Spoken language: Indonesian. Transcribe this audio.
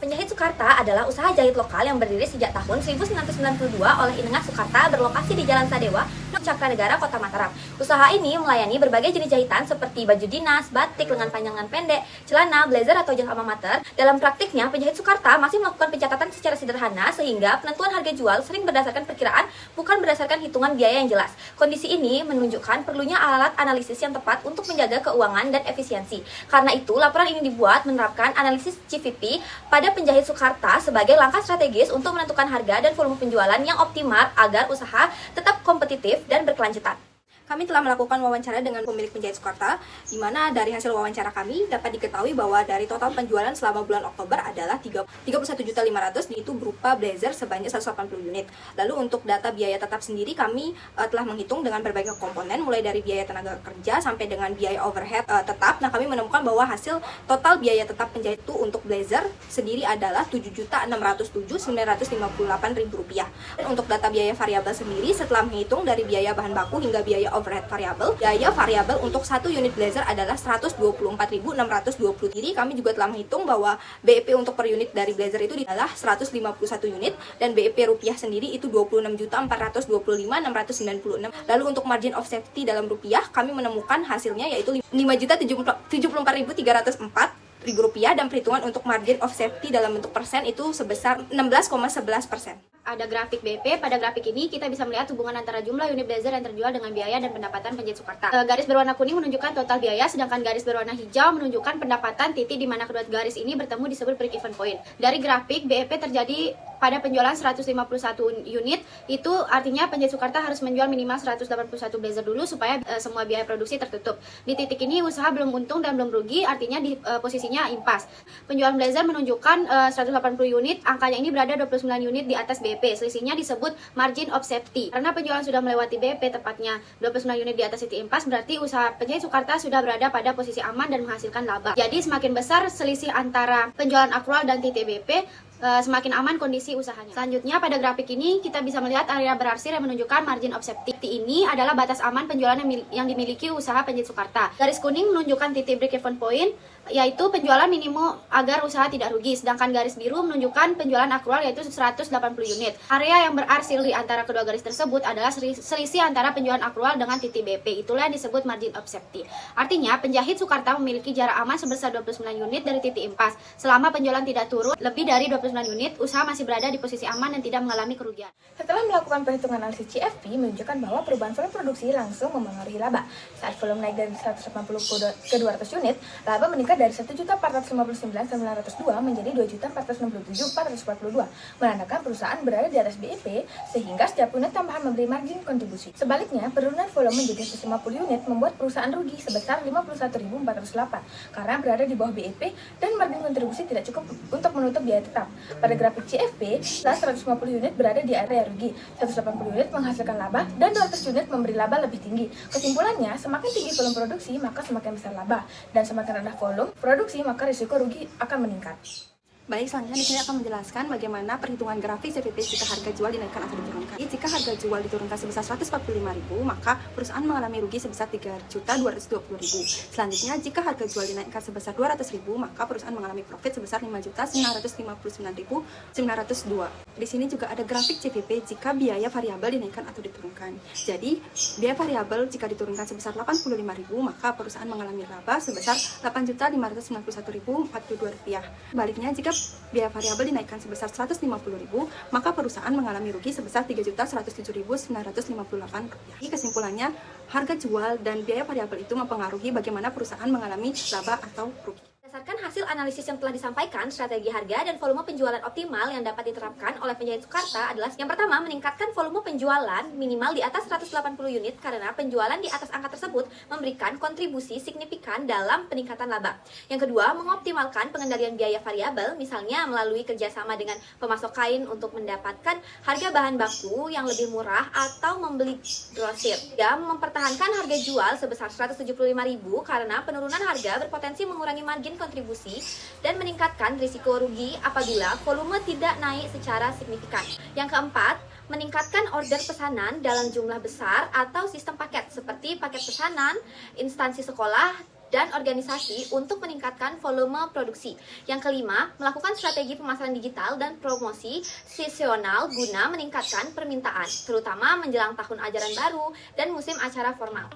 Penjahit Sukarta adalah usaha jahit lokal yang berdiri sejak tahun 1992 oleh Inengat Sukarta berlokasi di Jalan Sadewa, Cakranegara, Kota Mataram. Usaha ini melayani berbagai jenis jahitan seperti baju dinas, batik, lengan panjang pendek, celana, blazer, atau jas alma mater. Dalam praktiknya, penjahit Sukarta masih melakukan pencatatan secara sederhana sehingga penentuan harga jual sering berdasarkan perkiraan, bukan berdasarkan hitungan biaya yang jelas. Kondisi ini menunjukkan perlunya alat analisis yang tepat untuk menjaga keuangan dan efisiensi. Karena itu, laporan ini dibuat menerapkan analisis GVP pada penjahit Sukarta sebagai langkah strategis untuk menentukan harga dan volume penjualan yang optimal agar usaha tetap kompetitif dan berkelanjutan. Kami telah melakukan wawancara dengan pemilik penjahit Sukarta, di mana dari hasil wawancara kami dapat diketahui bahwa dari total penjualan selama bulan Oktober adalah 31.500.000, itu berupa blazer sebanyak 180 unit. Lalu untuk data biaya tetap sendiri kami telah menghitung dengan berbagai komponen, mulai dari biaya tenaga kerja sampai dengan biaya overhead tetap. Nah, kami menemukan bahwa hasil total biaya tetap penjahit itu untuk blazer sendiri adalah Rp7.609.958. Dan untuk data biaya variabel sendiri setelah menghitung dari biaya bahan baku hingga biaya overhead variabel, biaya variabel untuk satu unit blazer adalah Rp124.620. Jadi kami juga telah menghitung bahwa BEP untuk per unit dari blazer itu adalah 151 unit dan BEP rupiah sendiri itu 26.425.696. Lalu untuk margin of safety dalam rupiah kami menemukan hasilnya yaitu Rp5.074.304 dan perhitungan untuk margin of safety dalam bentuk persen itu sebesar 16,11%. Ada grafik BP. Pada grafik ini kita bisa melihat hubungan antara jumlah unit blazer yang terjual dengan biaya dan pendapatan penjahit Sukarta. Garis berwarna kuning menunjukkan total biaya, sedangkan garis berwarna hijau menunjukkan pendapatan. Titik di mana kedua garis ini bertemu disebut break even point. Dari grafik BEP terjadi pada penjualan 151 unit, itu artinya penjahit Sukarta harus menjual minimal 181 blazer dulu supaya semua biaya produksi tertutup. Di titik ini usaha belum untung dan belum rugi, artinya di posisinya impas. Penjualan blazer menunjukkan 180 unit, angkanya ini berada 29 unit di atas BEP. Selisihnya disebut margin of safety. Karena penjualan sudah melewati BEP, tepatnya 29 unit di atas titik impas, berarti usaha penjahit Sukarta sudah berada pada posisi aman dan menghasilkan laba. Jadi semakin besar selisih antara penjualan akrual dan titik BEP, semakin aman kondisi usahanya. Selanjutnya pada grafik ini kita bisa melihat area berarsir yang menunjukkan margin of safety. Ini adalah batas aman penjualan yang dimiliki usaha penjahit Sukarta. Garis kuning menunjukkan titik break even point, yaitu penjualan minimum agar usaha tidak rugi, sedangkan garis biru menunjukkan penjualan akrual yaitu 180 unit. Area yang berarsir di antara kedua garis tersebut adalah selisih antara penjualan akrual dengan titik BP. Itulah yang disebut margin of safety. Artinya penjahit Sukarta memiliki jarak aman sebesar 29 unit dari titik impas. Selama penjualan tidak turun lebih dari 29 unit, usaha masih berada di posisi aman dan tidak mengalami kerugian. Setelah melakukan perhitungan analisis CFP menunjukkan bahwa perubahan volume produksi langsung mempengaruhi laba. Saat volume naik dari 180 ke 200 unit, laba meningkat dari 1.459.902 menjadi 2.467.442, menandakan perusahaan berada di atas BEP sehingga setiap unit tambahan memberi margin kontribusi. Sebaliknya, penurunan volume menjadi 150 unit membuat perusahaan rugi sebesar 51.408 karena berada di bawah BEP dan margin kontribusi tidak cukup untuk menutup biaya tetap. Pada grafik CFP, setelah 150 unit berada di area rugi, 180 unit menghasilkan laba dan 200 unit memberi laba lebih tinggi. Kesimpulannya, semakin tinggi volume produksi maka semakin besar laba, dan semakin rendah volume produksi maka risiko rugi akan meningkat. Baik, selanjutnya di sini akan menjelaskan bagaimana perhitungan grafik CVP jika harga jual dinaikkan atau diturunkan. Jika harga jual diturunkan sebesar 145.000, maka perusahaan mengalami rugi sebesar 3.220.000. Selanjutnya, jika harga jual dinaikkan sebesar 200.000, maka perusahaan mengalami profit sebesar 5.959.902. Di sini juga ada grafik CVP jika biaya variabel dinaikkan atau diturunkan. Jadi, biaya variabel jika diturunkan sebesar 85.000, maka perusahaan mengalami laba sebesar Rp8.591.042. Baliknya, jika biaya variabel dinaikkan sebesar 150.000, maka perusahaan mengalami rugi sebesar Rp3.107.958. Kesimpulannya, harga jual dan biaya variabel itu mempengaruhi bagaimana perusahaan mengalami laba atau rugi. Berdasarkan hasil analisis yang telah disampaikan, strategi harga dan volume penjualan optimal yang dapat diterapkan oleh penjahit Sukarta adalah yang pertama, meningkatkan volume penjualan minimal di atas 180 unit karena penjualan di atas angka tersebut memberikan kontribusi signifikan dalam peningkatan laba. Yang kedua, mengoptimalkan pengendalian biaya variabel, misalnya melalui kerjasama dengan pemasok kain untuk mendapatkan harga bahan baku yang lebih murah atau membeli grosir. Tiga, mempertahankan harga jual sebesar 175.000 karena penurunan harga berpotensi mengurangi margin kontribusi dan meningkatkan risiko rugi apabila volume tidak naik secara signifikan. Yang keempat, meningkatkan order pesanan dalam jumlah besar atau sistem paket seperti paket pesanan, instansi sekolah, dan organisasi untuk meningkatkan volume produksi. Yang kelima, melakukan strategi pemasaran digital dan promosi seasonal guna meningkatkan permintaan, terutama menjelang tahun ajaran baru dan musim acara formal.